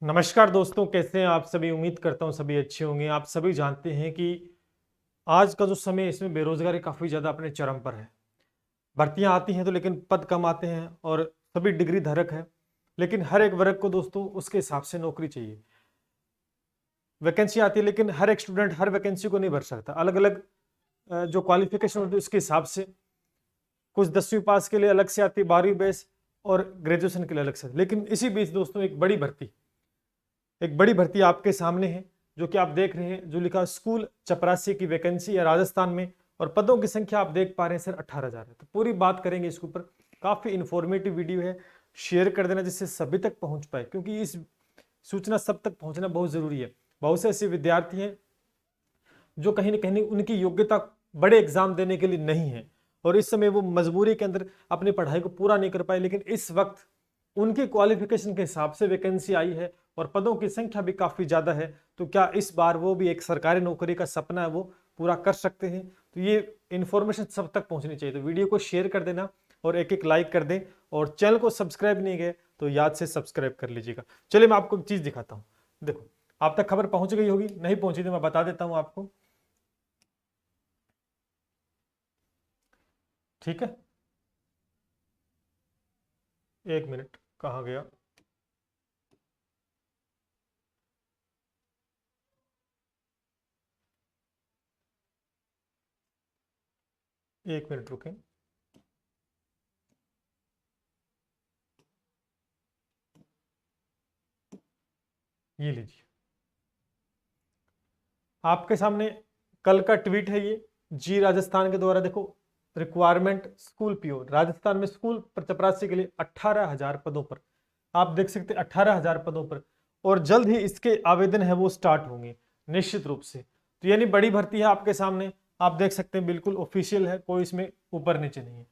नमस्कार दोस्तों, कैसे हैं आप सभी। उम्मीद करता हूं सभी अच्छे होंगे। आप सभी जानते हैं कि आज का जो समय है इसमें बेरोजगारी काफ़ी ज़्यादा अपने चरम पर है। भर्तियां आती हैं तो लेकिन पद कम आते हैं और सभी डिग्री धारक है, लेकिन हर एक वर्ग को दोस्तों उसके हिसाब से नौकरी चाहिए। वैकेंसी आती है लेकिन हर एक स्टूडेंट हर वैकेंसी को नहीं भर सकता। अलग अलग जो क्वालिफिकेशन होती है उसके हिसाब से कुछ 10वीं पास के लिए अलग से आती है, 12वीं बेस और ग्रेजुएशन के लिए अलग से। लेकिन इसी बीच दोस्तों एक बड़ी भर्ती आपके सामने है जो कि आप देख रहे हैं, जो लिखा स्कूल चपरासी की वैकेंसी है राजस्थान में, और पदों की संख्या आप देख पा रहे हैं सर 18,000 है। तो पूरी बात करेंगे इसके ऊपर। काफी इंफॉर्मेटिव वीडियो है, शेयर कर देना जिससे सभी तक पहुंच पाए, क्योंकि इस सूचना सब तक पहुंचना बहुत जरूरी है। बहुत से ऐसे विद्यार्थी हैं जो कहीं ना कहीं उनकी योग्यता बड़े एग्जाम देने के लिए नहीं है और इस समय वो मजबूरी के अंदर अपनी पढ़ाई को पूरा नहीं कर पाए, लेकिन इस वक्त उनकी क्वालिफिकेशन के हिसाब से वैकेंसी आई है और पदों की संख्या भी काफी ज्यादा है। तो क्या इस बार वो भी एक सरकारी नौकरी का सपना है वो पूरा कर सकते हैं? तो ये इंफॉर्मेशन सब तक पहुंचनी चाहिए। तो वीडियो को शेयर कर देना और एक एक लाइक कर दें, और चैनल को सब्सक्राइब नहीं किए तो याद से सब्सक्राइब कर लीजिएगा। चलिए मैं आपको एक चीज दिखाता हूँ। देखो, आप तक खबर पहुंच गई होगी, नहीं पहुंची तो मैं बता देता हूं आपको। ठीक है, एक मिनट, कहाँ गया? एक मिनट रुकें। ये लीजिए, आपके सामने कल का ट्वीट है ये, जी राजस्थान के द्वारा। देखो, रिक्वायरमेंट स्कूल पीओ राजस्थान में स्कूल चपरासी के लिए 18,000 पदों पर। आप देख सकते हैं 18,000 पदों पर, और जल्द ही इसके आवेदन है वो स्टार्ट होंगे निश्चित रूप से। तो यानी बड़ी भर्ती है आपके सामने, आप देख सकते हैं बिल्कुल ऑफिशियल है, कोई इसमें ऊपर नीचे नहीं है।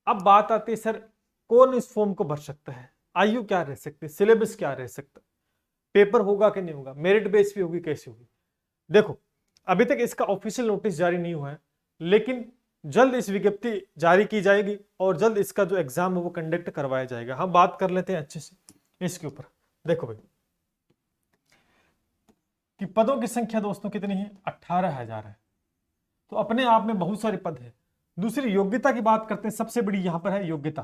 अब बात आती है सर, कौन इस फॉर्म को भर सकता है, आयु क्या रह सकती है, सिलेबस क्या रह सकता है, पेपर होगा कि नहीं होगा, मेरिट बेस पे होगी, कैसे होगी? देखो, अभी तक इसका ऑफिशियल नोटिस जारी नहीं हुआ है, लेकिन जल्द इस विज्ञप्ति जारी की जाएगी और जल्द इसका जो एग्जाम है वो कंडक्ट करवाया जाएगा। हम बात कर लेते हैं अच्छे से इसके ऊपर। देखो भाई, कि पदों की संख्या दोस्तों कितनी है? 18,000 है। तो अपने आप में बहुत सारे पद है। दूसरी योग्यता की बात करते हैं, सबसे बड़ी यहां पर है योग्यता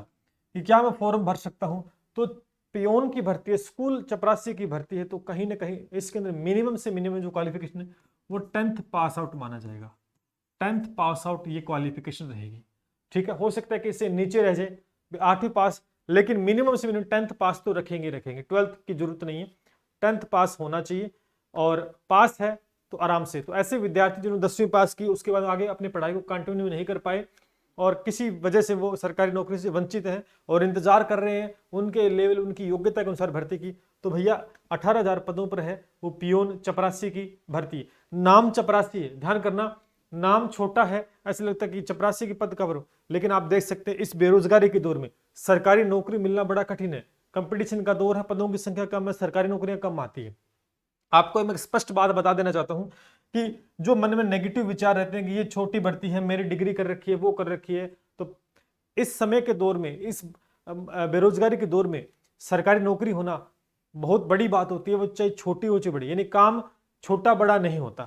कि क्या मैं फॉर्म भर सकता हूं। तो पियोन की भर्ती है, स्कूल चपरासी की भर्ती है, तो कहीं ना कहीं इसके अंदर मिनिमम से मिनिमम जो क्वालिफिकेशन है वो 10th पास आउट माना जाएगा। 10th पास आउट ये क्वालिफिकेशन रहेगी। ठीक है, हो सकता है कि इससे नीचे रह जाए 8वीं पास, लेकिन मिनिमम से मिनिमम 10th पास तो रखेंगे 12th की जरूरत नहीं है, 10th पास होना चाहिए। और पास है तो आराम से। तो ऐसे विद्यार्थी जिन्होंने 10वीं पास की उसके बाद आगे अपनी पढ़ाई को कंटिन्यू नहीं कर पाए और किसी वजह से वो सरकारी नौकरी से वंचित हैं और इंतजार कर रहे हैं उनके लेवल उनकी योग्यता के अनुसार भर्ती की, तो भैया 18,000 पदों पर है वो पियोन चपरासी की भर्ती। नाम चपरासी है, ध्यान करना, नाम छोटा है, ऐसा लगता है कि चपरासी की पद कवर हो, लेकिन आप देख सकते हैं इस बेरोजगारी के दौर में सरकारी नौकरी मिलना बड़ा कठिन है। कंपटीशन का दौर है, पदों की संख्या कम है, सरकारी नौकरियां कम आती है। आपको मैं स्पष्ट बात बता देना चाहता हूं कि जो मन में नेगेटिव विचार रहते हैं कि ये छोटी भर्ती है, मेरी डिग्री कर रखी है, वो कर रखी है, तो इस समय के दौर में, इस बेरोजगारी के दौर में सरकारी नौकरी होना बहुत बड़ी बात होती है। वो चाहे छोटी हो चाहे बड़ी, यानी काम छोटा बड़ा नहीं होता,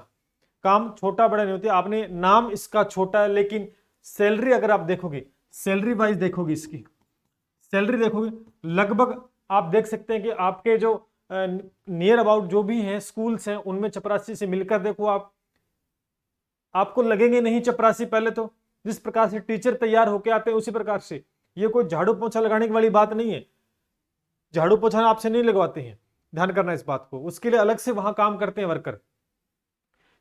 काम छोटा बड़ा नहीं होता। आपने नाम इसका छोटा है, लेकिन सैलरी अगर आप देखोगे, सैलरी वाइज देखोगे, इसकी सैलरी देखोगे, लगभग आप देख सकते हैं कि आपके जो नियर अबाउट जो भी हैं स्कूल्स हैं उनमें चपरासी से मिलकर देखो आप, आपको लगेंगे नहीं चपरासी। पहले तो जिस प्रकार से टीचर तैयार होके आते हैं उसी प्रकार से, ये कोई झाड़ू पोछा लगाने की वाली बात नहीं है, झाड़ू पोछा आपसे नहीं लगवाते हैं, ध्यान करना इस बात को, उसके लिए अलग से वहां काम करते हैं वर्कर।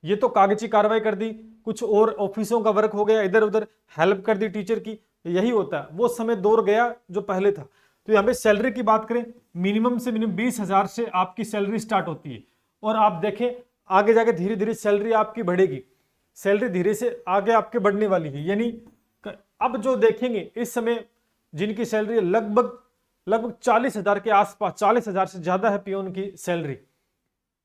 ये तो कागजी कार्रवाई कर दी, कुछ और ऑफिसों का वर्क हो गया, इधर उधर हेल्प कर दी टीचर की, यही होता है। वो समय दौर गया जो पहले था। तो यहाँ पे सैलरी की बात करें, मिनिमम से मिनिमम 20,000 से आपकी सैलरी स्टार्ट होती है, और आप देखें आगे जाके धीरे धीरे सैलरी आपकी बढ़ेगी, सैलरी धीरे से आगे आपके बढ़ने वाली है। यानी अब जो देखेंगे इस समय जिनकी सैलरी लगभग 40,000 के आसपास, 40,000 से ज्यादा है पियोन की सैलरी।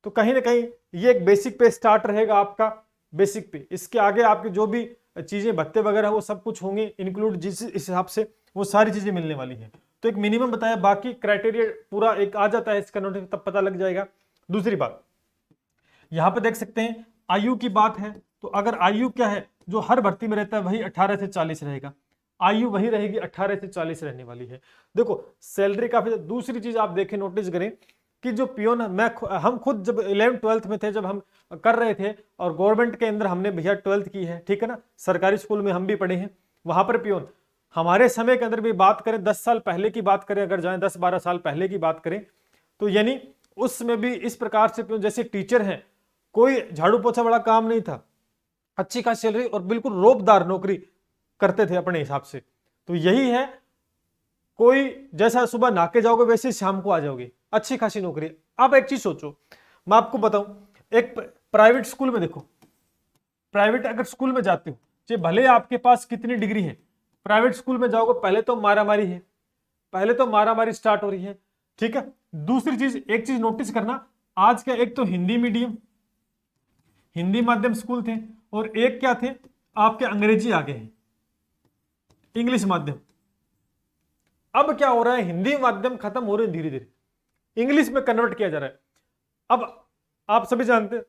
तो कहीं ना कहीं ये एक बेसिक पे स्टार्ट रहेगा आपका, बेसिक पे। इसके आगे आपके जो भी चीजें भत्ते वगैरह वो सब कुछ होंगे इंक्लूड, जिस हिसाब से वो सारी चीजें मिलने वाली हैं। तो एक मिनिमम बताया, बाकी क्राइटेरिया पूरा एक आ जाता है इसका नोटिस, तब पता लग जाएगा। दूसरी बात यहां पे देख सकते हैं आयु की बात है, तो अगर आयु क्या है जो हर भर्ती में रहता है वही 18 से 40 रहेगा, आयु वही रहेगी 18 से 40 रहने वाली है। देखो सैलरी काफी। दूसरी चीज आप देखें, नोटिस करें कि जो पियोन हम खुद जब 11th 12th में थे, जब हम कर रहे थे और गवर्नमेंट के अंदर हमने भैया 12th की है, ठीक है ना, सरकारी स्कूल में हम भी पढ़े हैं, वहां पर पियोन हमारे समय के अंदर भी बात करें, 10 साल पहले की बात करें, अगर जाएं 10-12 साल पहले की बात करें, तो यानी उसमें भी इस प्रकार से पियोन जैसे टीचर हैं, कोई झाड़ू पोछा बड़ा काम नहीं था, अच्छी खासी सैलरी और बिल्कुल रोबदार नौकरी करते थे अपने हिसाब से। तो यही है, कोई जैसा सुबह नहा के जाओगे वैसे शाम को आ जाओगे, अच्छी खासी नौकरी। आप एक चीज सोचो, मैं आपको बताऊं, एक प्राइवेट स्कूल में देखो, प्राइवेट अगर स्कूल में जाते हो, चाहे भले आपके पास कितनी डिग्री है, प्राइवेट स्कूल में जाओगे पहले तो मारामारी है, पहले तो मारामारी स्टार्ट हो रही है, ठीक है। दूसरी चीज, एक चीज नोटिस करना, आज का एक तो हिंदी मीडियम, हिंदी माध्यम स्कूल थे, और एक क्या थे आपके अंग्रेजी आ गए हैं, इंग्लिश माध्यम। अब क्या हो रहा है, हिंदी माध्यम खत्म हो रहे हैं धीरे धीरे, इंग्लिश में कन्वर्ट किया जा रहा है। अब आप सभी जानते हैं,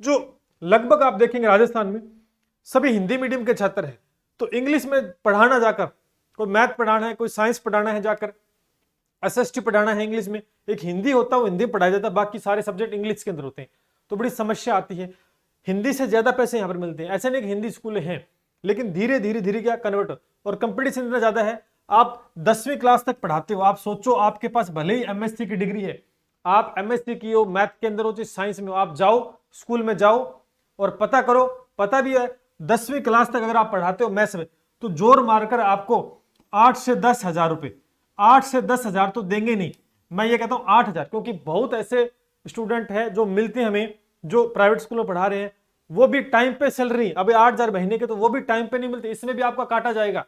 जो लगभग आप देखेंगे राजस्थान में सभी हिंदी मीडियम के छात्र हैं, तो इंग्लिश में पढ़ाना जाकर, कोई मैथ पढ़ाना है, कोई साइंस पढ़ाना है, जाकर एसएसटी पढ़ाना है इंग्लिश में, एक हिंदी होता है वो हिंदी पढ़ाया जाता है, बाकी सारे सब्जेक्ट इंग्लिश के अंदर होते हैं, तो बड़ी समस्या आती है। हिंदी से ज्यादा पैसे यहां पर मिलते हैं, ऐसे नहीं कि हिंदी स्कूल हैं, लेकिन धीरे धीरे धीरे क्या कन्वर्ट, और कंपटीशन इतना ज्यादा है। आप 10वीं क्लास तक पढ़ाते हो, आप सोचो आपके पास भले ही एमएससी की डिग्री है, आप एमएससी की हो, मैथ के अंदर हो, चाहे साइंस में हो, आप जाओ स्कूल में जाओ और पता करो, पता भी है 10वीं क्लास तक अगर आप पढ़ाते हो मैथ्स में, तो जोर मारकर आपको 8 से 10 हजार रुपए, 8 से 10 हजार तो देंगे नहीं, मैं ये कहता हूं 8 हजार, क्योंकि बहुत ऐसे स्टूडेंट है जो मिलते हैं हमें, जो प्राइवेट स्कूल में पढ़ा रहे हैं, वो भी टाइम पे सैलरी, अभी 8 हजार महीने के, तो वो भी टाइम पे नहीं मिलती, इसमें भी आपका काटा जाएगा,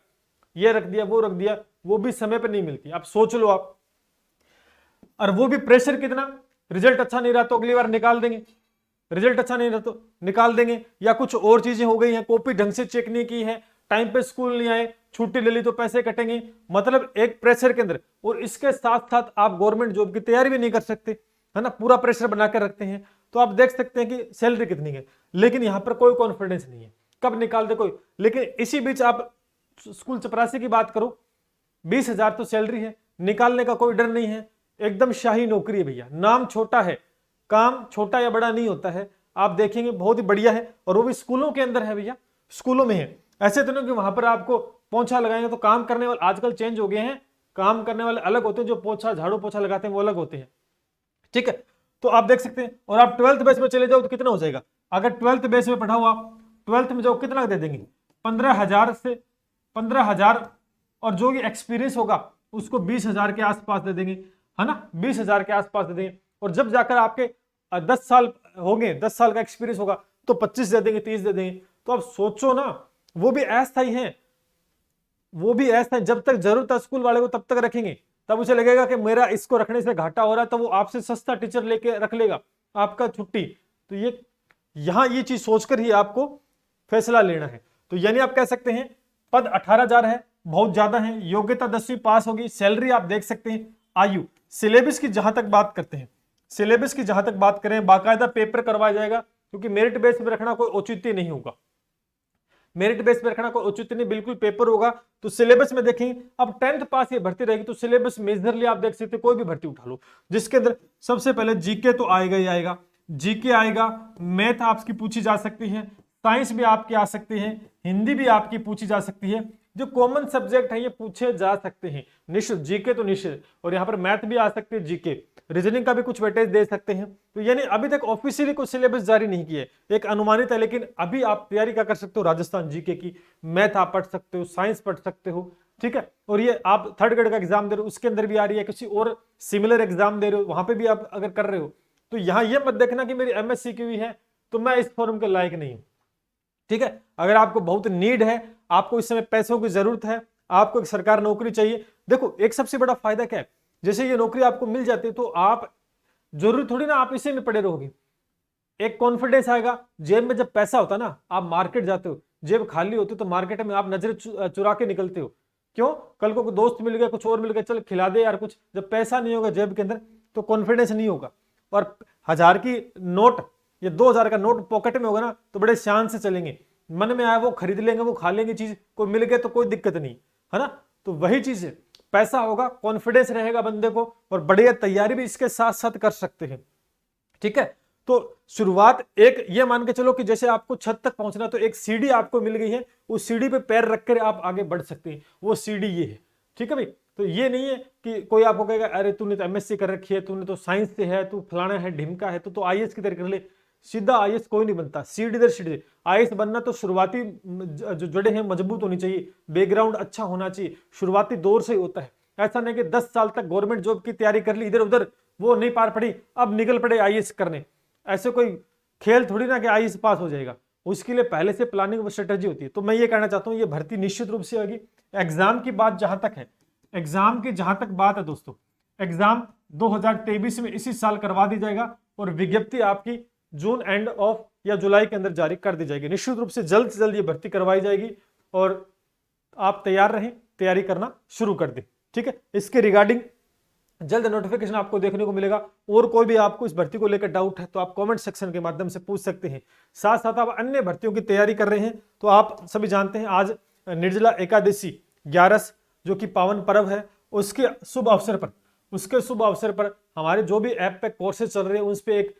ये रख दिया वो रख दिया, वो भी समय पे नहीं मिलती। आप सोच लो आप, और वो भी प्रेशर कितना, रिजल्ट अच्छा नहीं रहा तो अगली बार निकाल देंगे, रिजल्ट अच्छा नहीं रहा तो निकाल देंगे, या कुछ और चीजें हो गई हैं, कॉपी ढंग से चेक नहीं की है, टाइम पे स्कूल नहीं आए, छुट्टी ले ली तो पैसे कटेंगे, मतलब एक प्रेशर के अंदर। और इसके साथ साथ आप गवर्नमेंट जॉब की तैयारी भी नहीं कर सकते, है ना, पूरा प्रेशर बना के रखते हैं। तो आप देख सकते हैं कि सैलरी कितनी है, लेकिन यहां पर कोई कॉन्फिडेंस नहीं है, कब निकाल दे कोई। लेकिन इसी बीच आप स्कूल चपरासी की बात करो, 20 हजार तो सैलरी है, निकालने का कोई डर नहीं है, एकदम शाही नौकरी है भैया, नाम छोटा है, काम छोटा या बड़ा नहीं होता है, आप देखेंगे बहुत ही बढ़िया है, और वो भी स्कूलों के अंदर है भैया, स्कूलों में है, ऐसे तो नहीं कि वहां पर आपको पोछा लगाएंगे। तो काम करने वाले आजकल चेंज हो गए हैं, काम करने वाले अलग होते हैं, जो पोछा झाड़ू पोछा लगाते हैं वो अलग होते हैं, ठीक है। तो आप देख सकते हैं, और आप 12th बेस में चले जाओ तो कितना हो जाएगा, अगर 12th बेस में पढ़ाओ आप, 12th में जाओ कितना दे देंगे, 15,000 से 15,000, और जो ये एक्सपीरियंस होगा उसको 20,000 के आसपास दे देंगे, है ना, 20,000 के आसपास दे देंगे। और जब जाकर आपके 10 साल होंगे, 10 साल का एक्सपीरियंस होगा तो 25 दे देंगे, 30 दे देंगे। तो आप सोचो ना, वो भी अस्थायी है, वो भी अस्थायी, जब तक जरूरत है स्कूल वाले को तब तक रखेंगे, तब उसे लगेगा कि मेरा इसको रखने से घाटा हो रहा है, तो वो आपसे सस्ता टीचर लेके रख लेगा आपका छुट्टी। तो ये यहां ये चीज सोचकर ही आपको फैसला लेना है। तो यानी आप कह सकते हैं पद 18,000 है, बहुत ज्यादा है, योग्यता 10वीं पास होगी, सैलरी आप देख सकते हैं, आयु, सिलेबस की जहां तक बात करते हैं, सिलेबस की जहां तक बात करें, बाकायदा पेपर करवाया जाएगा, क्योंकि मेरिट बेस पे रखना कोई औचित्य नहीं होगा, मेरिट बेस पे रखना कोई औचित्य नहीं, बिल्कुल पेपर होगा। तो सिलेबस में देखेंगे, अब 10th पास ये भर्ती रहेगी, तो सिलेबस मेजरली आप देख सकते हैं, कोई भी भर्ती उठा लो जिसके अंदर सबसे पहले जीके तो आएगा ही आएगा, जीके आएगा, मैथ आपकी पूछी जा सकती है, साइंस भी आपकी आ सकती है, हिंदी भी आपकी पूछी जा सकती है, जो कॉमन सब्जेक्ट है ये पूछे जा सकते हैं निश्चित, जीके तो निश्चित, और यहाँ पर मैथ भी आ सकती है, जीके, रीजनिंग का भी कुछ वेटेज दे सकते हैं। तो यानी अभी तक ऑफिशियली कोई सिलेबस जारी नहीं किया है, एक अनुमानित है, लेकिन अभी आप तैयारी क्या कर सकते हो, राजस्थान जीके की, मैथ आप पढ़ सकते हो, साइंस पढ़ सकते हो, ठीक है। और ये आप 3rd ग्रेड का एग्जाम दे रहे हो उसके अंदर भी आ रही है, किसी और सिमिलर एग्जाम दे रहे हो वहां पे भी आप अगर कर रहे हो, तो यहाँ ये मत देखना कि मेरी एमएससी की हुई है तो मैं इस फॉर्म के लायक नहीं हूं, ठीक है। अगर आपको बहुत नीड है, आपको इस समय पैसों की जरूरत है, आपको एक सरकार नौकरी चाहिए, देखो एक सबसे बड़ा फायदा क्या है, जैसे ये नौकरी आपको मिल जाती है तो आप जरूरी थोड़ी ना आप इसी में पड़े रहोगे, एक कॉन्फिडेंस आएगा, जेब में जब पैसा होता ना, आप मार्केट जाते हो, जेब खाली होती तो मार्केट में आप नजर चुरा के निकलते हो, क्यों? कल को कोई दोस्त मिल गया, कुछ और मिल गया, चल खिला दे यार कुछ। जब पैसा नहीं होगा जेब के अंदर तो कॉन्फिडेंस नहीं होगा। और 1000 की नोट या 2000 का नोट पॉकेट में होगा ना तो बड़े शान से चलेंगे, मन में आया वो खरीद लेंगे, वो खा लेंगे चीज, कोई मिल गया तो कोई दिक्कत नहीं, है ना। तो वही चीज है, पैसा होगा, कॉन्फिडेंस रहेगा बंदे को, और बढ़िया तैयारी भी इसके साथ साथ कर सकते हैं। ठीक है, तो शुरुआत एक ये मान के चलो कि जैसे आपको छत तक पहुंचना, तो एक सीढ़ी आपको मिल गई है, उस सीढ़ी पे पैर रखकर आप आगे बढ़ सकते हैं, वो सीढ़ी ये है। ठीक है भाई, तो ये नहीं है कि कोई आपको कहेगा अरे तूने तो एमएससी कर रखी है, तूने तो साइंस से है, तू फलाना है ढिमका है, तो आईएएस की तैयारी कर ले। सीधा आईएएस कोई नहीं बनता, सीढ़ी दर सीढ़ी। आईएएस बनना तो शुरुआती जो जड़े हैं मजबूत होनी चाहिए, बैकग्राउंड अच्छा होना चाहिए, शुरुआती दौर से ही होता है। ऐसा नहीं कि 10 साल तक गवर्नमेंट जॉब की तैयारी कर ली, इधर उधर वो नहीं पार पड़ी, अब निकल पड़े आईएएस करने। ऐसे कोई खेल थोड़ी ना कि आईएएस पास हो जाएगा, उसके लिए पहले से प्लानिंग व स्ट्रेटेजी होती है। तो मैं ये कहना चाहता हूँ ये भर्ती निश्चित रूप से होगी। एग्जाम की बात जहां तक है, एग्जाम की जहां तक बात है दोस्तों, एग्जाम 2023 में इसी साल करवा दी जाएगा, और विज्ञप्ति आपकी जून एंड ऑफ या जुलाई के अंदर जारी कर दी जाएगी। निश्चित रूप से जल्द ये भर्ती करवाई जाएगी, और आप तैयार रहें, तैयारी करना शुरू कर दें। ठीक है, इसके रिगार्डिंग जल्द नोटिफिकेशन आपको देखने को मिलेगा। और कोई भी आपको इस भर्ती को लेकर डाउट है तो आप कमेंट सेक्शन के माध्यम से पूछ सकते हैं। साथ साथ आप अन्य भर्तियों की तैयारी कर रहे हैं तो आप सभी जानते हैं आज निर्जला एकादशी 11 जो कि पावन पर्व है, उसके शुभ अवसर पर हमारे जो भी ऐप पे कोर्सेज चल रहे हैं उस पर एक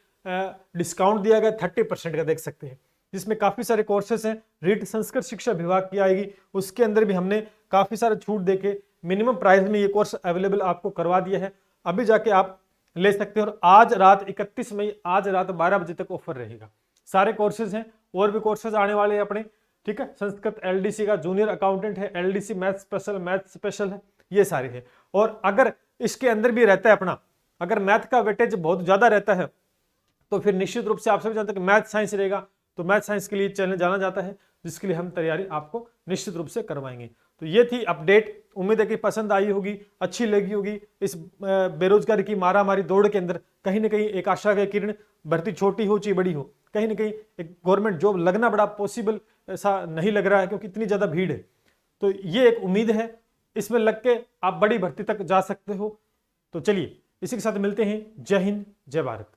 डिस्काउंट दिया गया 30% का, देख सकते हैं, जिसमें काफी सारे कोर्सेज हैं। रीट संस्कृत शिक्षा विभाग की आएगी, उसके अंदर भी हमने काफी सारे छूट देके मिनिमम प्राइस में ये कोर्स अवेलेबल आपको करवा दिया है। अभी जाके आप ले सकते हैं, और आज रात 31 मई आज रात 12 बजे तक ऑफर रहेगा। सारे कोर्सेज हैं, और भी कोर्सेज आने वाले हैं अपने। ठीक है, संस्कृत एलडीसी का जूनियर अकाउंटेंट है, एलडीसी मैथ स्पेशल है, ये सारे हैं। और अगर इसके अंदर भी रहता है अपना, अगर मैथ का वेटेज बहुत ज्यादा रहता है तो फिर निश्चित रूप से आप सभी जानते हैं कि मैथ साइंस रहेगा, तो मैथ साइंस के लिए चैनल जाना जाता है, जिसके लिए हम तैयारी आपको निश्चित रूप से करवाएंगे। तो ये थी अपडेट, उम्मीद है कि पसंद आई होगी, अच्छी लगी होगी। इस बेरोजगारी की मारामारी दौड़ के अंदर कहीं ना कहीं एक आशा का किरण, भर्ती छोटी हो चाहे बड़ी हो, कहीं ना कहीं एक गवर्नमेंट जॉब लगना बड़ा पॉसिबल ऐसा नहीं लग रहा है, क्योंकि इतनी ज्यादा भीड़ है। तो ये एक उम्मीद है, इसमें लग के आप बड़ी भर्ती तक जा सकते हो। तो चलिए इसी के साथ मिलते हैं। जय हिंद, जय भारत।